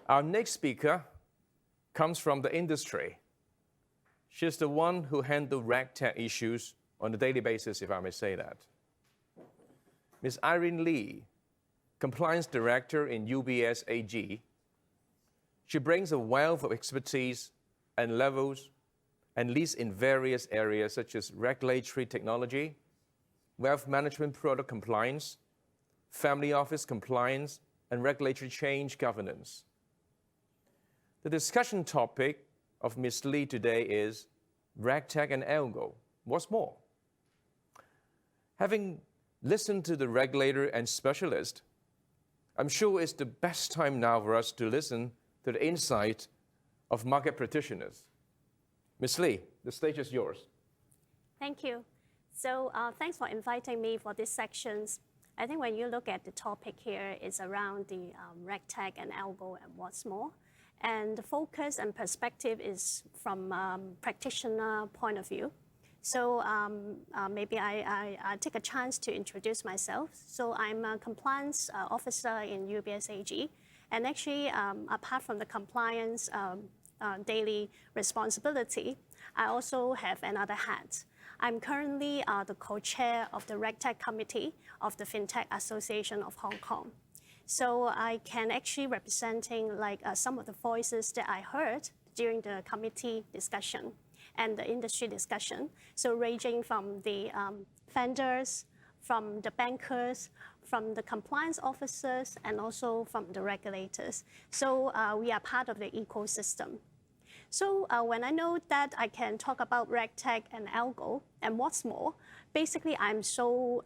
Our next speaker comes from the industry. She's the one who handles RegTech issues on a daily basis, if I may say that. Ms. Irene Lee, Compliance Director in UBS AG. She brings a wealth of expertise and levels and leads in various areas such as regulatory technology, wealth management product compliance, family office compliance, and regulatory change governance. The discussion topic of Ms. Lee today is RegTech and Algo. What's more? Having listened to the regulator and specialist, I'm sure it's the best time now for us to listen to the insight of market practitioners. Ms. Lee, the stage is yours. Thank you. So thanks for inviting me for these sections. I think when you look at the topic here, it's around the RegTech and Algo and what's more. And the focus and perspective is from practitioner point of view. So maybe I take a chance to introduce myself. So I'm a compliance officer in UBS AG. And actually, apart from the compliance daily responsibility, I also have another hat. I'm currently the co-chair of the RegTech Committee of the Fintech Association of Hong Kong. So I can actually representing like some of the voices that I heard during the committee discussion and the industry discussion. So ranging from the vendors, from the bankers, from the compliance officers, and also from the regulators. So we are part of the ecosystem. So when I know that I can talk about RegTech and Algo, and what's more, basically I'm so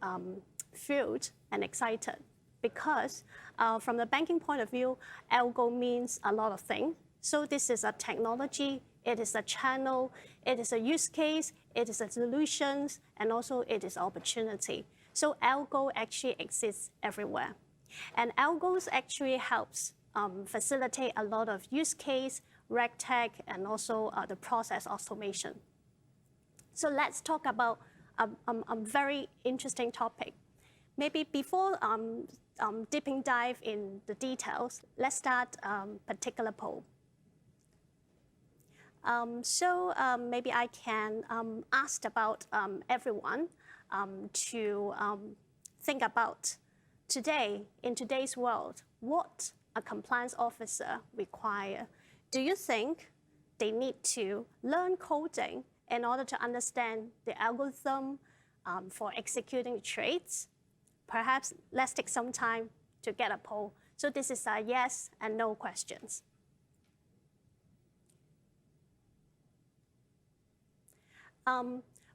thrilled and excited because from the banking point of view, Algo means a lot of things. So this is a technology, it is a channel, it is a use case, it is a solutions, and also it is opportunity. So Algo actually exists everywhere. And Algos actually helps facilitate a lot of use case, RegTech, and also the process automation. So let's talk about a very interesting topic. Maybe before deeping dive in the details, let's start particular poll. Maybe I can ask about everyone to think about today, in today's world, what a compliance officer requires. Do you think they need to learn coding in order to understand the algorithm for executing trades? Perhaps let's take some time to get a poll. So this is a yes and no questions.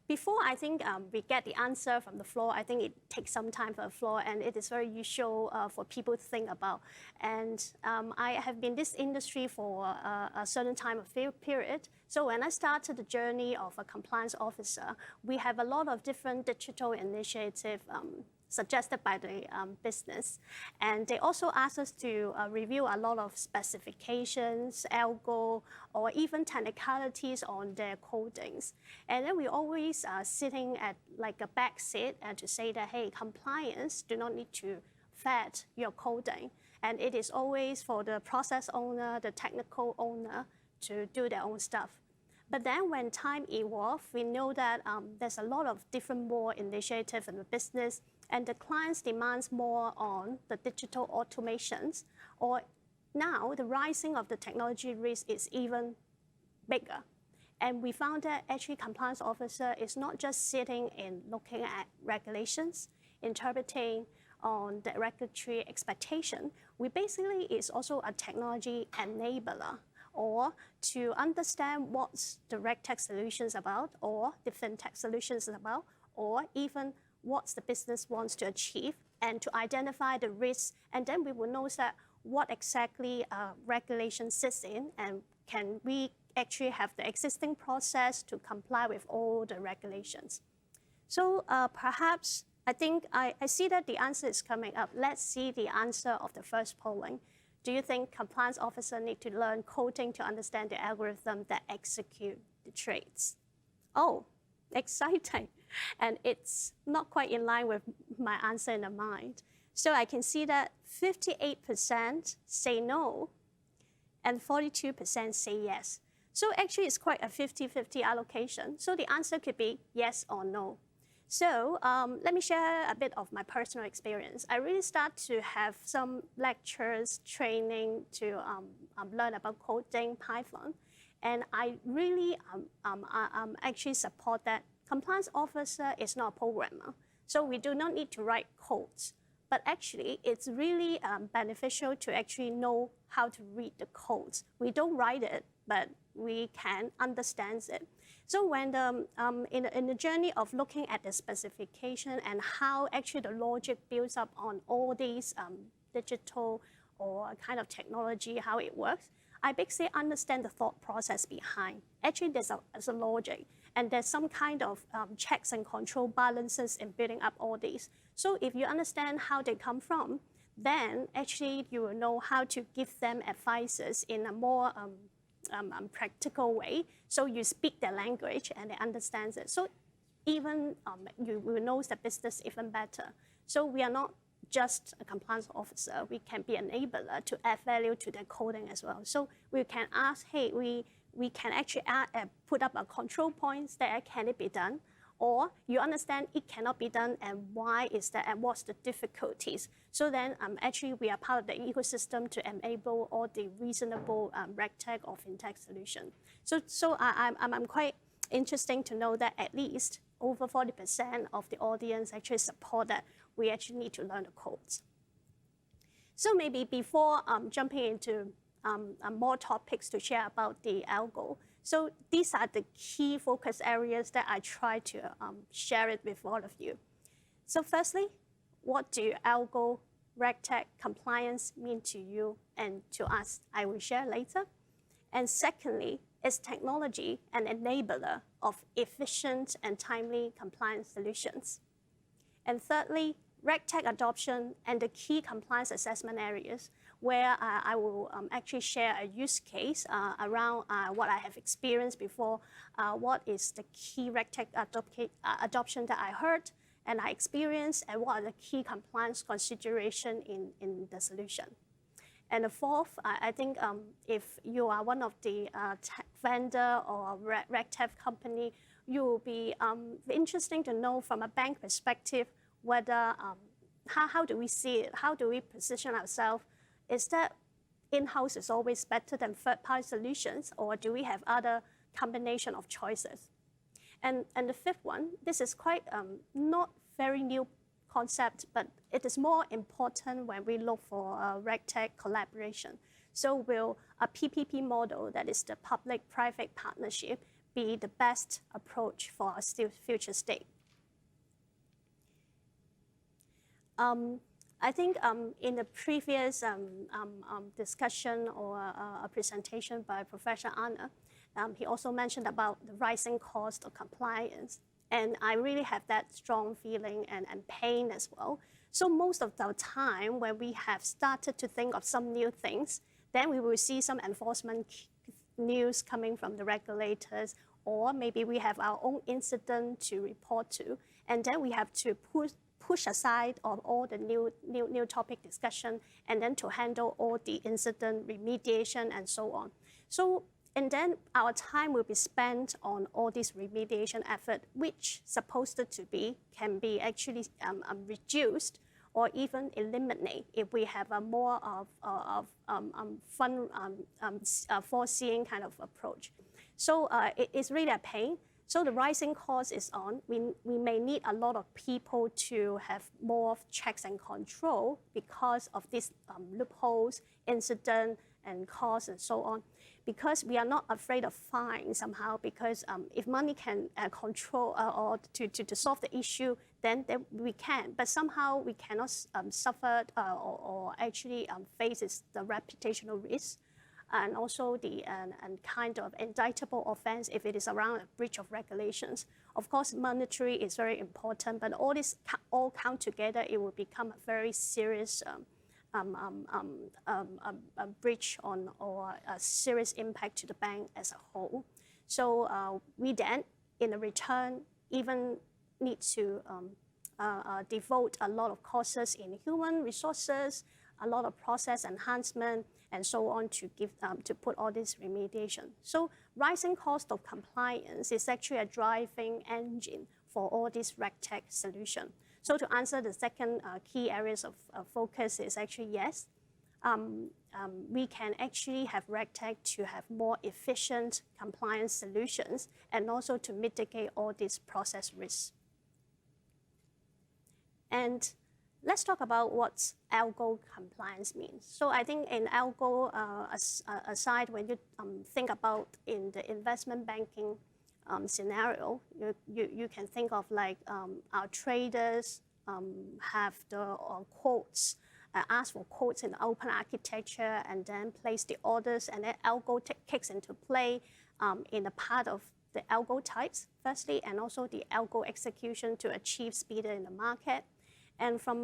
Before I think we get the answer from the floor, I think it takes some time for the floor, and it is very usual for people to think about. And I have been in this industry for a certain time of period. So when I started the journey of a compliance officer, we have a lot of different digital initiatives suggested by the business. And they also asked us to review a lot of specifications, algo, or even technicalities on their codings. And then we always sitting at like a back seat and to say that, hey, compliance do not need to vet your coding. And it is always for the process owner, the technical owner to do their own stuff. But then when time evolved, we know that there's a lot of different more initiatives in the business, and the clients demands more on the digital automations, or now the rising of the technology risk is even bigger. And we found that actually compliance officer is not just sitting in looking at regulations, interpreting on the regulatory expectation. We basically is also a technology enabler, or to understand what's the RegTech solutions about, or the Fintech solutions about, or even what the business wants to achieve, and to identify the risks. And then we will know that what exactly regulation sits in, and can we actually have the existing process to comply with all the regulations. So perhaps, I think I see that the answer is coming up. Let's see the answer of the first polling. Do you think compliance officer need to learn coding to understand the algorithm that execute the trades? Oh, exciting. And it's not quite in line with my answer in the mind. So I can see that 58% say no, and 42% say yes. So actually, it's quite a 50-50 allocation. So the answer could be yes or no. So let me share a bit of my personal experience. I really start to have some lectures, training to learn about coding Python. And I really actually support that compliance officer is not a programmer. So we do not need to write codes. But actually, it's really beneficial to actually know how to read the codes. We don't write it, but we can understand it. So when in the journey of looking at the specification and how actually the logic builds up on all these digital or kind of technology, how it works, I basically understand the thought process behind. Actually, there's a logic, and there's some kind of checks and control balances in building up all these. So if you understand how they come from, then actually you will know how to give them advices in a more practical way. So you speak their language and they understand it. So even you will know the business even better. So we are not just a compliance officer. We can be an enabler to add value to their coding as well. So we can ask, hey, we can actually put up a control points that can it be done? Or you understand it cannot be done and why is that and what's the difficulties. So then actually we are part of the ecosystem to enable all the reasonable RegTech or Fintech solution. So I'm quite interesting to know that at least over 40% of the audience actually support that we actually need to learn the codes. So maybe before jumping into more topics to share about the Algo, so these are the key focus areas that I try to share it with all of you. So firstly, what do Algo, RegTech, compliance mean to you and to us? I will share later. And secondly, is technology an enabler of efficient and timely compliance solutions? And thirdly, RegTech adoption and the key compliance assessment areas, where I will actually share a use case around what I have experienced before, what is the key RegTech adoption that I heard and I experienced, and what are the key compliance consideration in the solution. And the fourth, I think if you are one of the tech vendor or RegTech company, you will be interesting to know from a bank perspective whether, how do we see it? How do we position ourselves? Is that in-house is always better than third-party solutions, or do we have other combination of choices? And the fifth one, this is quite not very new concept, but it is more important when we look for RegTech collaboration. So will a PPP model, that is the public-private partnership, be the best approach for our future state? I think in the previous discussion or a presentation by Professor Anna, he also mentioned about the rising cost of compliance. And I really have that strong feeling and pain as well. So most of the time when we have started to think of some new things, then we will see some enforcement news coming from the regulators, or maybe we have our own incident to report to, and then we have to push aside of all the new topic discussion and then to handle all the incident remediation and so on. So, and then our time will be spent on all this remediation effort, which supposed to be, can be actually reduced or even eliminate if we have a more of fun foreseeing kind of approach. So it is really a pain. So the rising cost is on. We may need a lot of people to have more checks and control because of these loopholes, incident, and costs and so on. Because we are not afraid of fines somehow, because if money can control or to solve the issue, then we can. But somehow we cannot suffer or actually face the reputational risk. And also the kind of indictable offense if it is around a breach of regulations. Of course, monetary is very important, but all this all count together, it will become a very serious breach on or a serious impact to the bank as a whole. So we then, in return, even need to devote a lot of costs in human resources, a lot of process enhancement and so on to put all this remediation. So rising cost of compliance is actually a driving engine for all these RegTech solution. So to answer the second key areas of focus is actually yes, we can actually have RegTech to have more efficient compliance solutions and also to mitigate all these process risks. And let's talk about what Algo compliance means. So I think in Algo, aside when you think about in the investment banking scenario, you can think of like our traders have the quotes, ask for quotes in open architecture and then place the orders, and then Algo kicks into play in the part of the Algo types, firstly, and also the Algo execution to achieve speed in the market. And from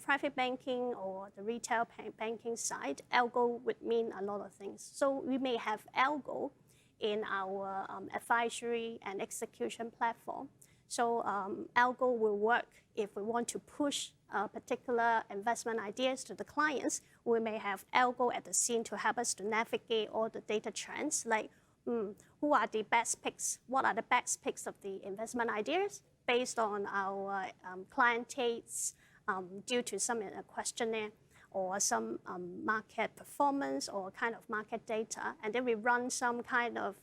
private banking or the retail banking side, Algo would mean a lot of things. So we may have Algo in our advisory and execution platform. So Algo will work if we want to push particular investment ideas to the clients. We may have Algo at the scene to help us to navigate all the data trends, like who are the best picks, what are the best picks of the investment ideas based on our client tastes due to some questionnaire or some market performance or kind of market data. And then we run some kind of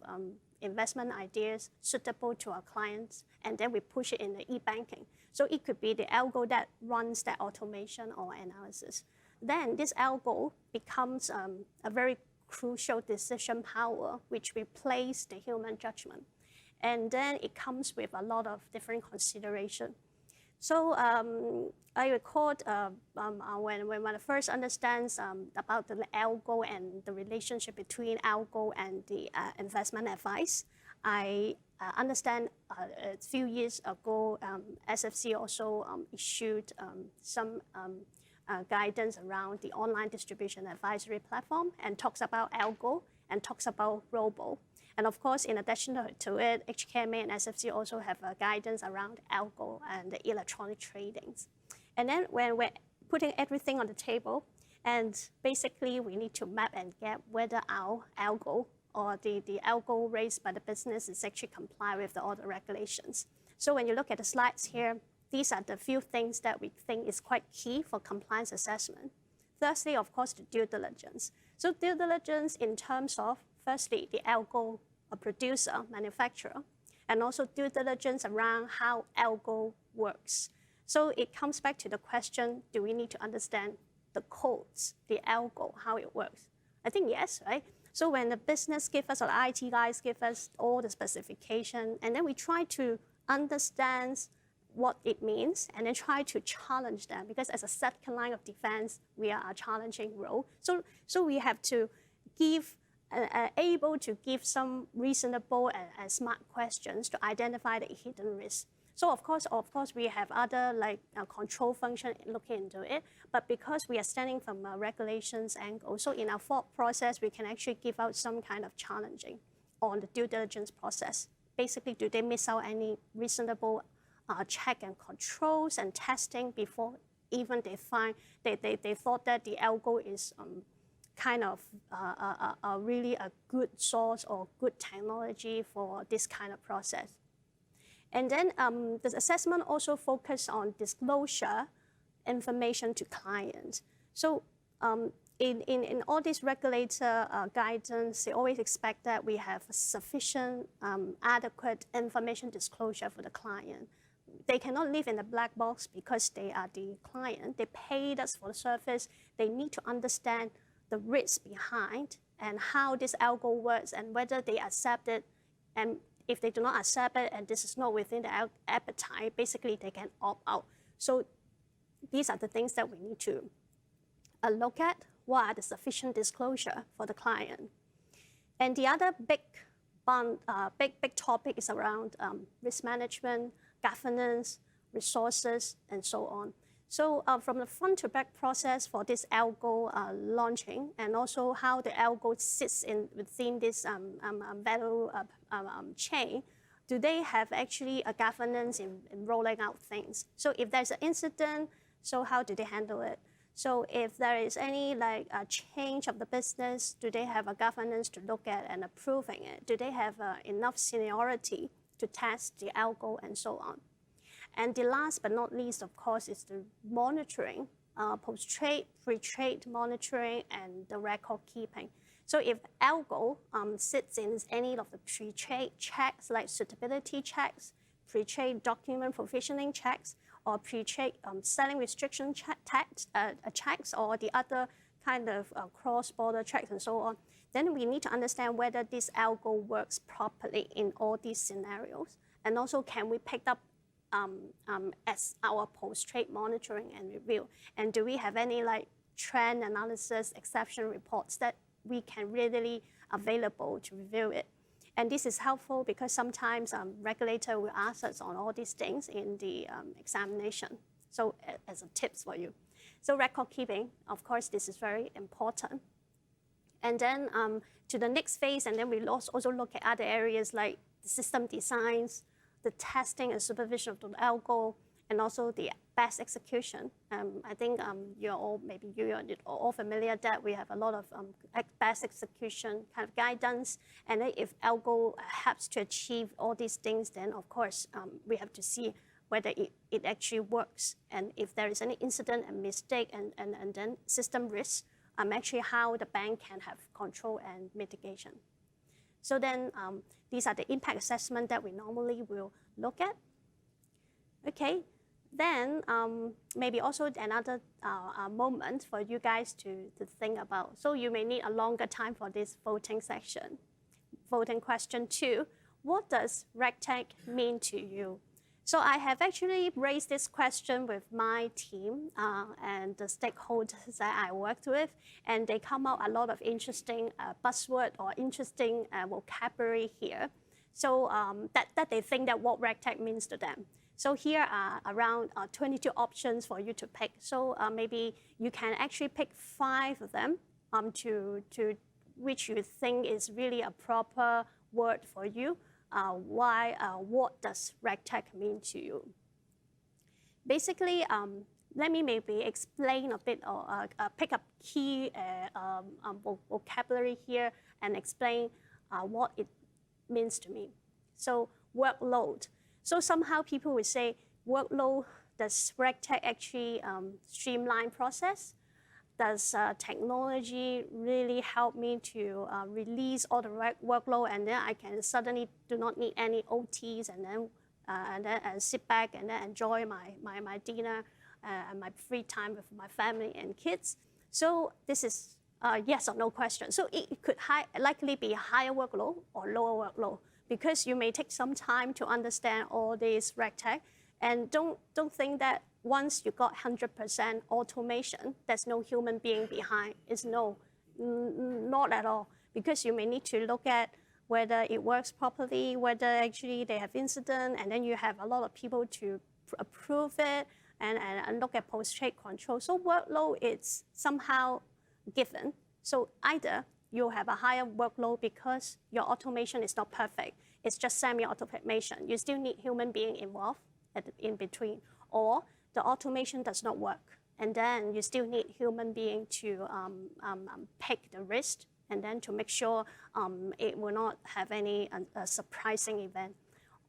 investment ideas suitable to our clients, and then we push it in the e-banking. So it could be the Algo that runs that automation or analysis. Then this Algo becomes a very crucial decision power, which replaces the human judgment. And then it comes with a lot of different consideration. So I recall when I first understand about the Algo and the relationship between Algo and the investment advice, I understand a few years ago, SFC also issued some guidance around the online distribution advisory platform and talks about Algo and talks about Robo. And of course, in addition to it, HKMA and SFC also have guidance around Algo and the electronic tradings. And then when we're putting everything on the table, and basically we need to map and get whether our Algo or the Algo raised by the business is actually comply with all the regulations. So when you look at the slides here, these are the few things that we think is quite key for compliance assessment. Firstly, of course, the due diligence. So due diligence in terms of, firstly, the Algo producer, manufacturer, and also due diligence around how Algo works. So it comes back to the question, do we need to understand the codes, the Algo, how it works? I think yes, right? So when the business gives us, or the IT guys give us all the specification, and then we try to understand what it means, and then try to challenge them, because as a second line of defense, we are a challenging role. So we have to give able to give some reasonable and smart questions to identify the hidden risks. So of course, we have other like control function looking into it, but because we are standing from a regulations angle, so in our thought process, we can actually give out some kind of challenging on the due diligence process. Basically, do they miss out any reasonable check and controls and testing before even they find they thought that the Algo is kind of really a good source or good technology for this kind of process. And then the assessment also focus on disclosure information to clients. So in all these regulator guidance, they always expect that we have sufficient, adequate information disclosure for the client. They cannot live in a black box because they are the client. They paid us for the service. They need to understand the risk behind and how this Algo works and whether they accept it. And if they do not accept it and this is not within their appetite, basically they can opt out. So these are the things that we need to look at. What are the sufficient disclosure for the client? And the other big topic is around risk management, governance, resources, and so on. So from the front to back process for this Algo launching, and also how the Algo sits within this value chain, do they have actually a governance in rolling out things? So if there's an incident, so how do they handle it? So if there is any like a change of the business, do they have a governance to look at and approving it? Do they have enough seniority to test the algo and so on? And the last but not least, of course, is the monitoring, post-trade, pre-trade monitoring, and the record keeping. So if Algo sits in any of the pre-trade checks, like suitability checks, pre-trade document provisioning checks, or pre-trade selling restriction checks, or the other kind of cross-border checks and so on, then we need to understand whether this Algo works properly in all these scenarios. And also, can we pick up as our post-trade monitoring and review? And do we have any like trend analysis, exception reports that we can readily available to review it? And this is helpful because sometimes regulator will ask us on all these things in the examination. So as a tips for you. So record keeping, of course, this is very important. And then to the next phase, and then we also look at other areas like the system designs, the testing and supervision of the algo, and also the best execution. I think you're all all familiar that we have a lot of best execution kind of guidance. And if algo helps to achieve all these things, then of course we have to see whether it actually works, and if there is any incident and mistake and then system risk, actually how the bank can have control and mitigation. So then these are the impact assessment that we normally will look at. Okay, then maybe also another moment for you guys to think about. So you may need a longer time for this voting section. Voting question 2, what does RegTech mean to you? So I have actually raised this question with my team and the stakeholders that I worked with, and they come out a lot of interesting buzzword or interesting vocabulary here. So that they think that what RegTech means to them. So here are around 22 options for you to pick. So maybe you can actually pick 5 of them to which you think is really a proper word for you. What does RegTech mean to you? Basically, let me maybe explain a bit or pick up key vocabulary here and explain what it means to me. So workload. So somehow people will say, workload, does RegTech actually streamline process? Does technology really help me to release all the workload, and then I can suddenly do not need any OTs, and then sit back and then enjoy my dinner and my free time with my family and kids? So this is a yes or no question. So it could likely be higher workload or lower workload, because you may take some time to understand all these RegTech, and don't think that once you got 100% automation, there's no human being behind. It's not at all, because you may need to look at whether it works properly, whether actually they have incident, and then you have a lot of people to approve it and look at post-trade control. So workload is somehow given. So either you have a higher workload because your automation is not perfect. It's just semi-automation. You still need human being involved in between. Or the automation does not work, and then you still need human being to pick the risk, and then to make sure it will not have any surprising event.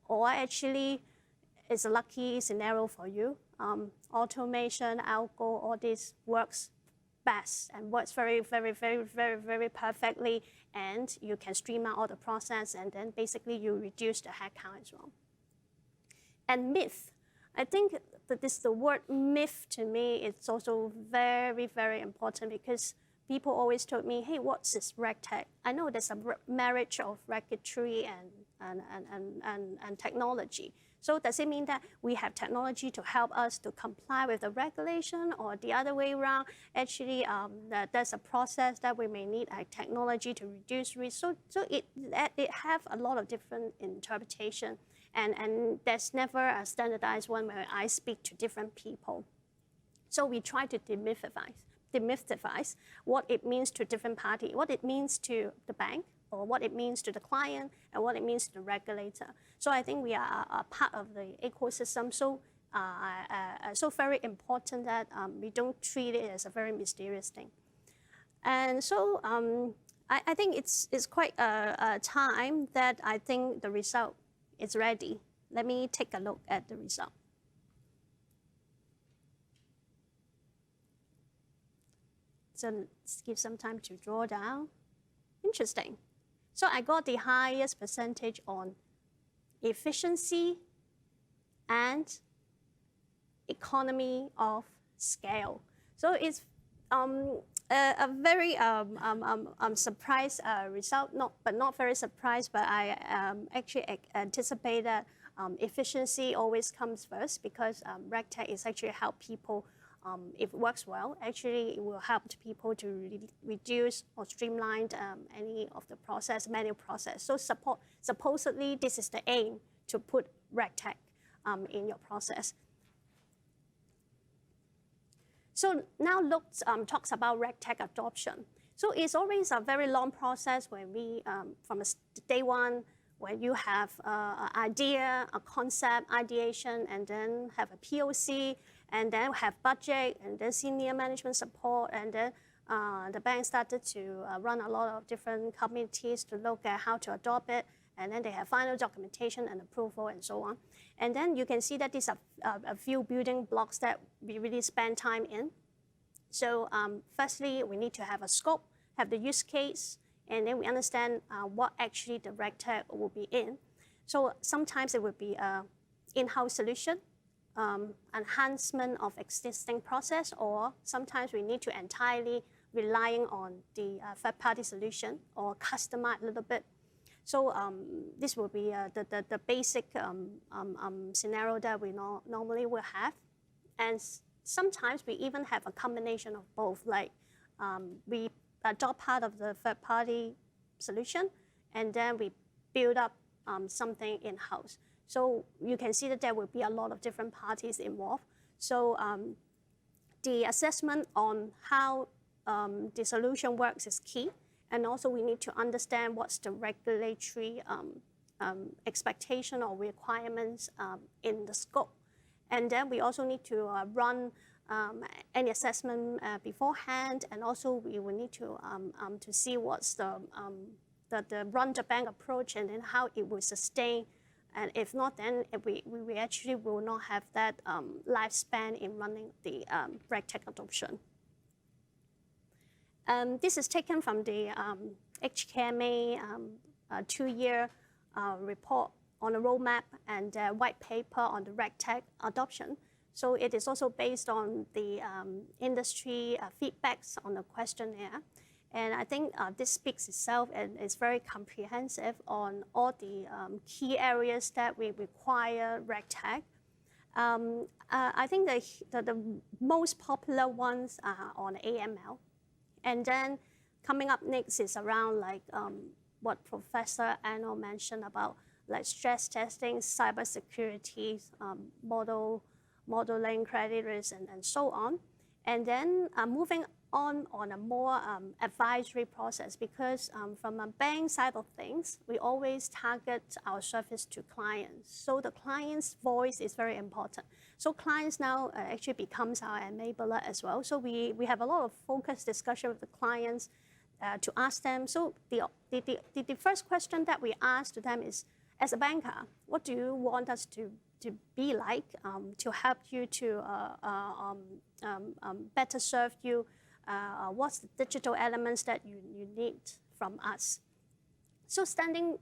Or actually, it's a lucky scenario for you. Automation, algo, all this works best and works very, very, very, very, very perfectly, and you can streamline all the process, and then basically you reduce the headcount as well. And myth. I think that the word myth to me is also very, very important, because people always told me, hey, what's this RegTech? I know there's a marriage of regulatory and technology. So does it mean that we have technology to help us to comply with the regulation, or the other way around? Actually, there's a process that we may need technology to reduce risk. So it have a lot of different interpretation. And there's never a standardized one where I speak to different people. So we try to demystify what it means to different parties, what it means to the bank, or what it means to the client, and what it means to the regulator. So I think we are a part of the ecosystem. So so very important that we don't treat it as a very mysterious thing. And so I think it's quite a time that I think the result is ready. Let me take a look at the result. So let's give some time to draw down. Interesting. So I got the highest percentage on efficiency and economy of scale. So it's a very surprised result, but not very surprised, but I actually anticipate that efficiency always comes first, because RegTech is actually help people. If it works well, actually it will help people to reduce or streamline any of the manual process. So supposedly this is the aim, to put RegTech in your process. So now talks about RegTech adoption. So it's always a very long process when we, from day one, when you have an idea, a concept, ideation, and then have a POC, and then have budget, and then senior management support, and then the bank started to run a lot of different committees to look at how to adopt it, and then they have final documentation and approval and so on. And then you can see that these are a few building blocks that we really spend time in. So firstly, we need to have a scope, have the use case, and then we understand what actually the RegTech will be in. So sometimes it would be an in-house solution, enhancement of existing process, or sometimes we need to entirely relying on the third-party solution or customize a little bit. So this will be the basic scenario that we normally will have. And sometimes we even have a combination of both, like we adopt part of the third-party solution, and then we build up something in-house. So you can see that there will be a lot of different parties involved. So the assessment on how the solution works is key. And also we need to understand what's the regulatory expectation or requirements in the scope. And then we also need to run any assessment beforehand, and also we will need to see what's the run the bank approach, and then how it will sustain. And if not, then we actually will not have that lifespan in running the RegTech adoption. This is taken from the HKMA 2-year report on a roadmap and white paper on the RegTech adoption. So it is also based on the industry feedbacks on the questionnaire. And I think this speaks itself and is very comprehensive on all the key areas that we require RegTech. I think the most popular ones are on AML. And then coming up next is around like what Professor Arnold mentioned about like stress testing, cybersecurity, modeling, credit risk, and so on. And then moving on a more advisory process, because from a bank side of things, we always target our service to clients. So the client's voice is very important. So clients now actually becomes our enabler as well. So we have a lot of focused discussion with the clients to ask them. So the first question that we ask to them is, as a banker, what do you want us to be like to help you to better serve you? What's the digital elements that you need from us? So standing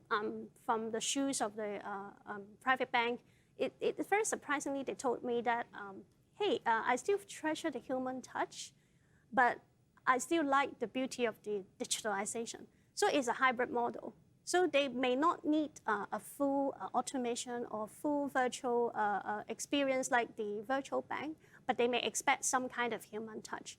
from the shoes of the private bank, it very surprisingly, they told me that, hey, I still treasure the human touch, but I still like the beauty of the digitalization. So it's a hybrid model. So they may not need a full automation or full virtual experience like the virtual bank, but they may expect some kind of human touch.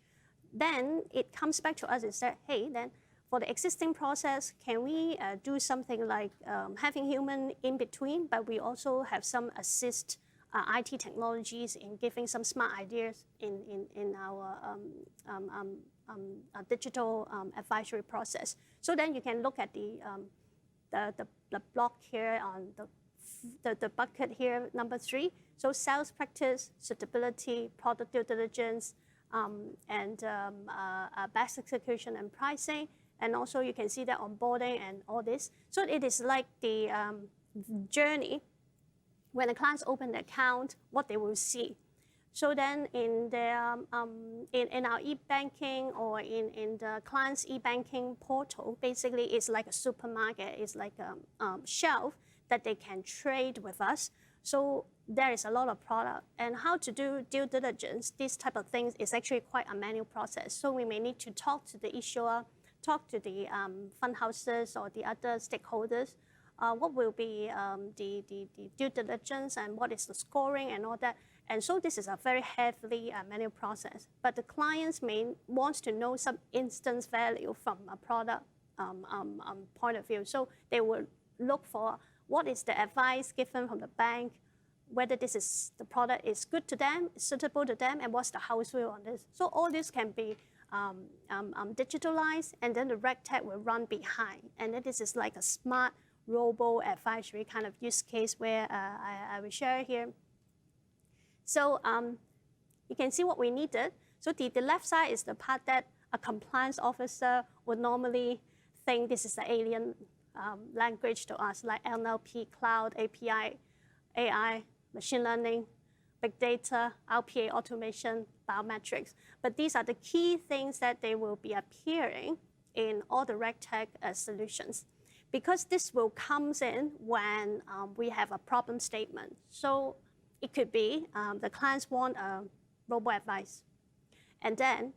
Then it comes back to us and said, hey, then for the existing process, can we do something like having human in between, but we also have some assist IT technologies in giving some smart ideas in our digital advisory process. So then you can look at the block here on the bucket here, number 3. So sales practice, suitability, product due diligence, and best execution and pricing. And also you can see that onboarding and all this. So it is like the journey when the clients open the account, what they will see. So then in their in our e-banking or in the client's e-banking portal, basically it's like a supermarket. It's like a shelf that they can trade with us. So there is a lot of product. And how to do due diligence, this type of things is actually quite a manual process. So we may need to talk to the issuer, talk to the fund houses or the other stakeholders. What will be the due diligence and what is the scoring and all that. And so this is a very heavily manual process. But the clients may want to know some instance value from a product point of view. So they will look for what is the advice given from the bank, whether this is the product is good to them, suitable to them, and what's the house view on this. So all this can be digitalized, and then the RegTech will run behind. And then this is like a smart robo-advisory kind of use case where I will share here. So you can see what we needed. So the left side is the part that a compliance officer would normally think this is the alien language to us, like NLP, cloud, API, AI, machine learning, big data, RPA automation, biometrics. But these are the key things that they will be appearing in all the RegTech solutions. Because this will come in when we have a problem statement. So it could be the clients want a robo-advice. And then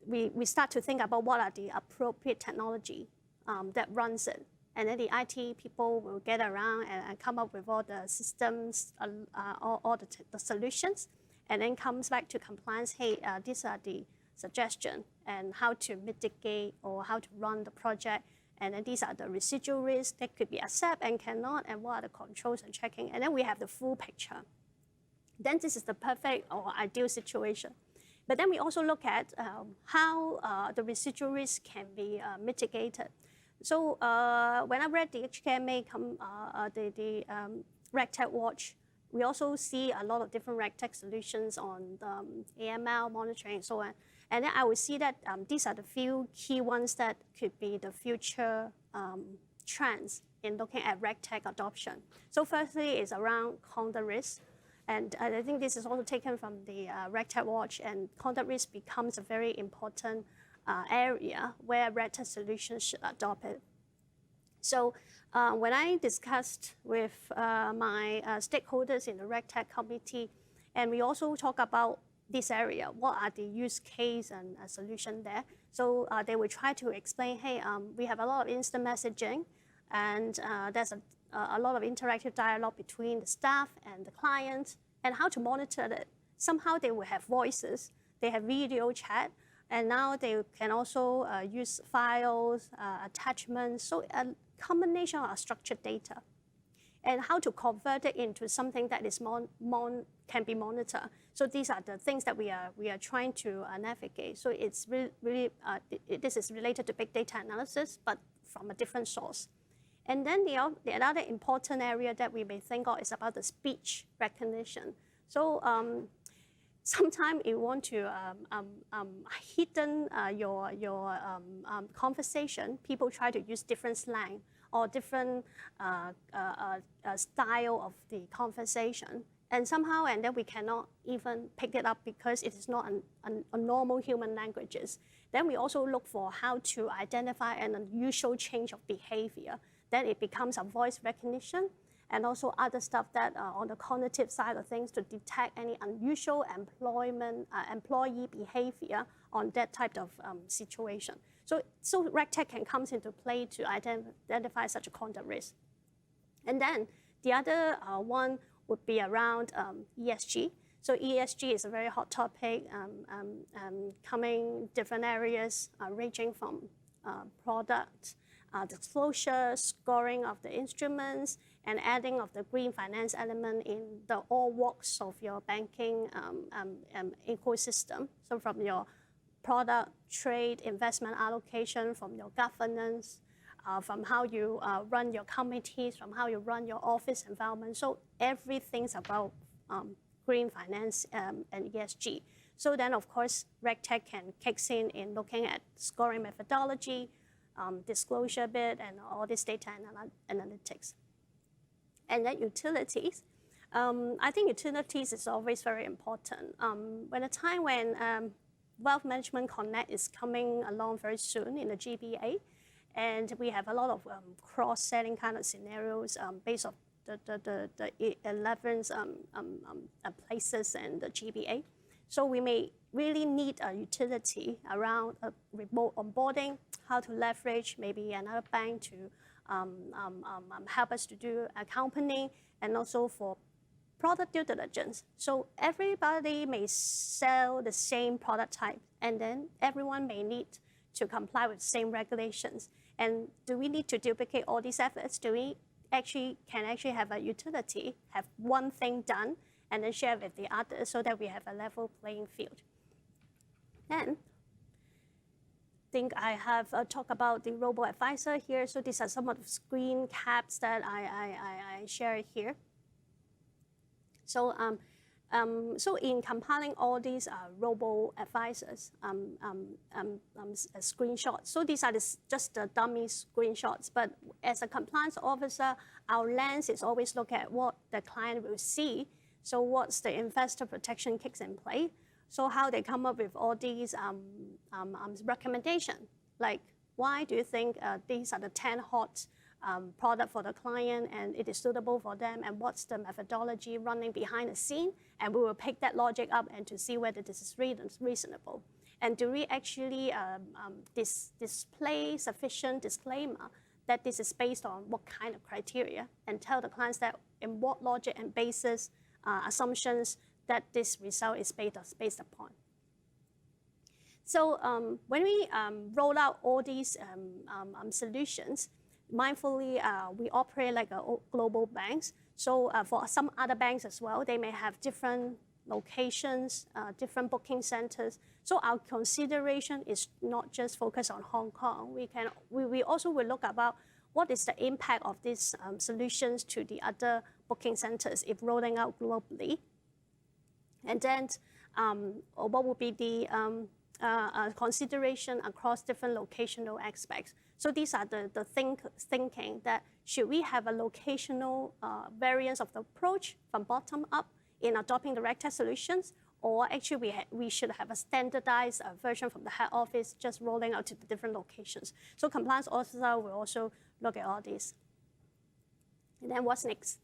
we start to think about what are the appropriate technology that runs it. And then the IT people will get around and come up with all the systems, all the solutions, and then comes back to compliance, hey, these are the suggestions and how to mitigate or how to run the project. And then these are the residual risks that could be accept and cannot, and what are the controls and checking. And then we have the full picture. Then this is the perfect or ideal situation. But then we also look at how the residual risk can be mitigated. So when I read the HKMA, the RegTech Watch, we also see a lot of different RegTech solutions on AML monitoring and so on. And then I would see that these are the few key ones that could be the future trends in looking at RegTech adoption. So firstly is around conduct risk. And I think this is also taken from the RegTech Watch, and conduct risk becomes a very important area where RegTech solutions should adopt it. So when I discussed with my stakeholders in the RegTech committee, and we also talk about this area, what are the use case and solution there? So they will try to explain, hey, we have a lot of instant messaging, and there's a lot of interactive dialogue between the staff and the client, and how to monitor it. Somehow they will have voices, they have video chat, and now they can also use files, attachments, so a combination of structured data, and how to convert it into something that is can be monitored. So these are the things that we are trying to navigate. So it's really this is related to big data analysis, but from a different source. And then the other important area that we may think of is about the speech recognition. So sometimes you want to hidden your conversation. People try to use different slang or different style of the conversation. And somehow, and then we cannot even pick it up because it is not a normal human languages. Then we also look for how to identify an unusual change of behavior. Then it becomes a voice recognition, and also other stuff that on the cognitive side of things to detect any unusual employee behavior on that type of situation. So RegTech can come into play to identify such a conduct risk. And then the other one would be around ESG. So ESG is a very hot topic, coming different areas, ranging from product disclosure, scoring of the instruments, and adding of the green finance element in all walks of your banking ecosystem. So from your product, trade, investment allocation, from your governance, from how you run your committees, from how you run your office environment. So everything's about green finance and ESG. So then, of course, RegTech can kick in looking at scoring methodology, disclosure bit, and all this data analytics. And then utilities. I think utilities is always very important. When a time when Wealth Management Connect is coming along very soon in the GBA, and we have a lot of cross-selling kind of scenarios based on the 11 places and the GBA. So we may really need a utility around remote onboarding, how to leverage maybe another bank to help us to do accompanying, and also for product due diligence. So everybody may sell the same product type, and then everyone may need to comply with the same regulations. And do we need to duplicate all these efforts? Do we can actually have a utility, have one thing done, and then share with the others so that we have a level playing field? And I think I have talked about the robo-advisor here. So these are some of the screen caps that I share here. So, so in compiling all these robo-advisors screenshots, so these are just the dummy screenshots, but as a compliance officer, our lens is always look at what the client will see. So what's the investor protection kicks in play? So how they come up with all these recommendations, like why do you think these are the 10 hot product for the client and it is suitable for them, and what's the methodology running behind the scene, and we will pick that logic up and to see whether this is reasonable. And do we actually display sufficient disclaimer that this is based on what kind of criteria, and tell the clients that in what logic and basis assumptions that this result is based upon. So when we roll out all these solutions, mindfully, we operate like a global banks. So for some other banks as well, they may have different locations, different booking centers. So our consideration is not just focused on Hong Kong. We also will look about what is the impact of these solutions to the other booking centers if rolling out globally. And then what would be the consideration across different locational aspects. So these are the thinking that should we have a locational variance of the approach from bottom up in adopting the RegTech solutions, or actually we should have a standardized version from the head office just rolling out to the different locations. So compliance officer will also look at all this. And then what's next?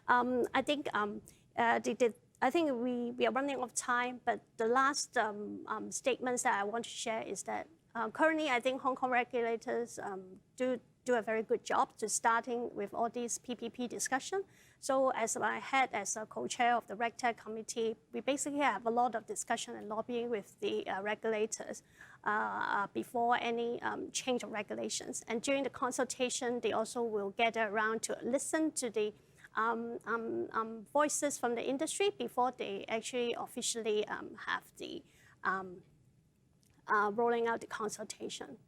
I think we are running out of time, but the last statements that I want to share is that currently I think Hong Kong regulators do a very good job to starting with all these PPP discussion. So as I head as a co-chair of the RegTech committee, we basically have a lot of discussion and lobbying with the regulators before any change of regulations. And during the consultation, they also will gather around to listen to the voices from the industry before they actually officially have the rolling out the consultation.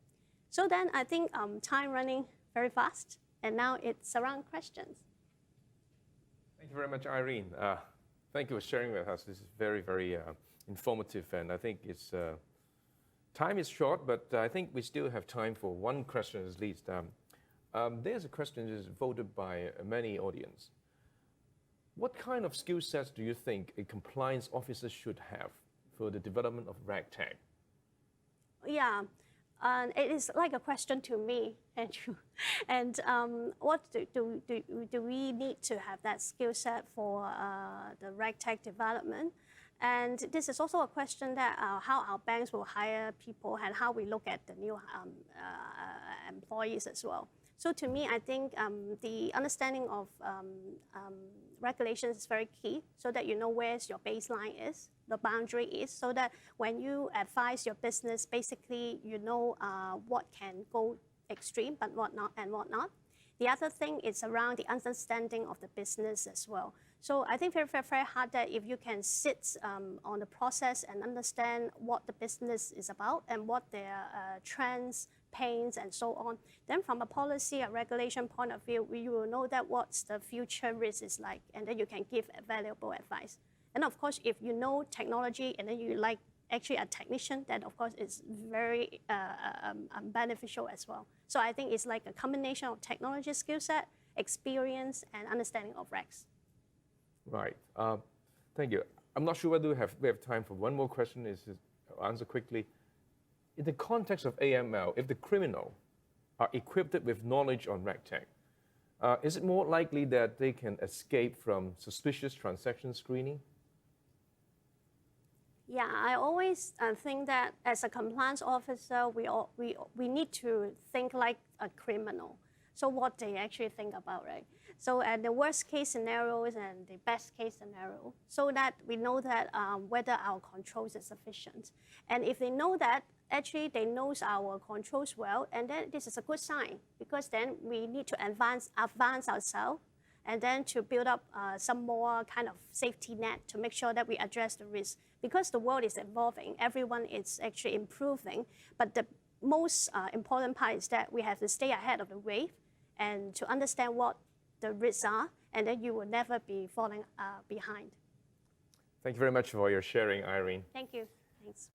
So then I think time running very fast, and now it's around questions. Thank you very much, Irene. Thank you for sharing with us. This is very, very informative, and I think it's time is short, but I think we still have time for one question at least. There's a question that is voted by many audience. What kind of skill sets do you think a compliance officer should have for the development of RegTech? Yeah, it is like a question to me, Andrew. And what do we need to have that skill set for the RegTech development? And this is also a question that how our banks will hire people and how we look at the new employees as well. So to me, I think the understanding of regulations is very key, so that you know where your baseline is, the boundary is, so that when you advise your business, basically you know what can go extreme, but what not and what not. The other thing is around the understanding of the business as well. So I think very, very, very hard that if you can sit on the process and understand what the business is about and what their trends, pains, and so on, then from a policy or regulation point of view, you will know that what's the future risk is like, and then you can give valuable advice. And of course, if you know technology and then you like actually a technician, then of course it's very beneficial as well. So I think it's like a combination of technology skill set, experience, and understanding of regs. Right. Thank you. I'm not sure whether we have time for one more question. I'll answer quickly. In the context of AML, if the criminal are equipped with knowledge on RegTech, is it more likely that they can escape from suspicious transaction screening? Yeah, I always think that as a compliance officer, we need to think like a criminal. So what they actually think about, right? So at the worst case scenarios and the best case scenario, so that we know that whether our controls is sufficient. And if they know that, actually they knows our controls well, and then this is a good sign, because then we need to advance ourselves, and then to build up some more kind of safety net to make sure that we address the risk. Because the world is evolving, everyone is actually improving, but the most important part is that we have to stay ahead of the wave and to understand what the risks are, and then you will never be falling behind. Thank you very much for your sharing, Irene. Thank you. Thanks.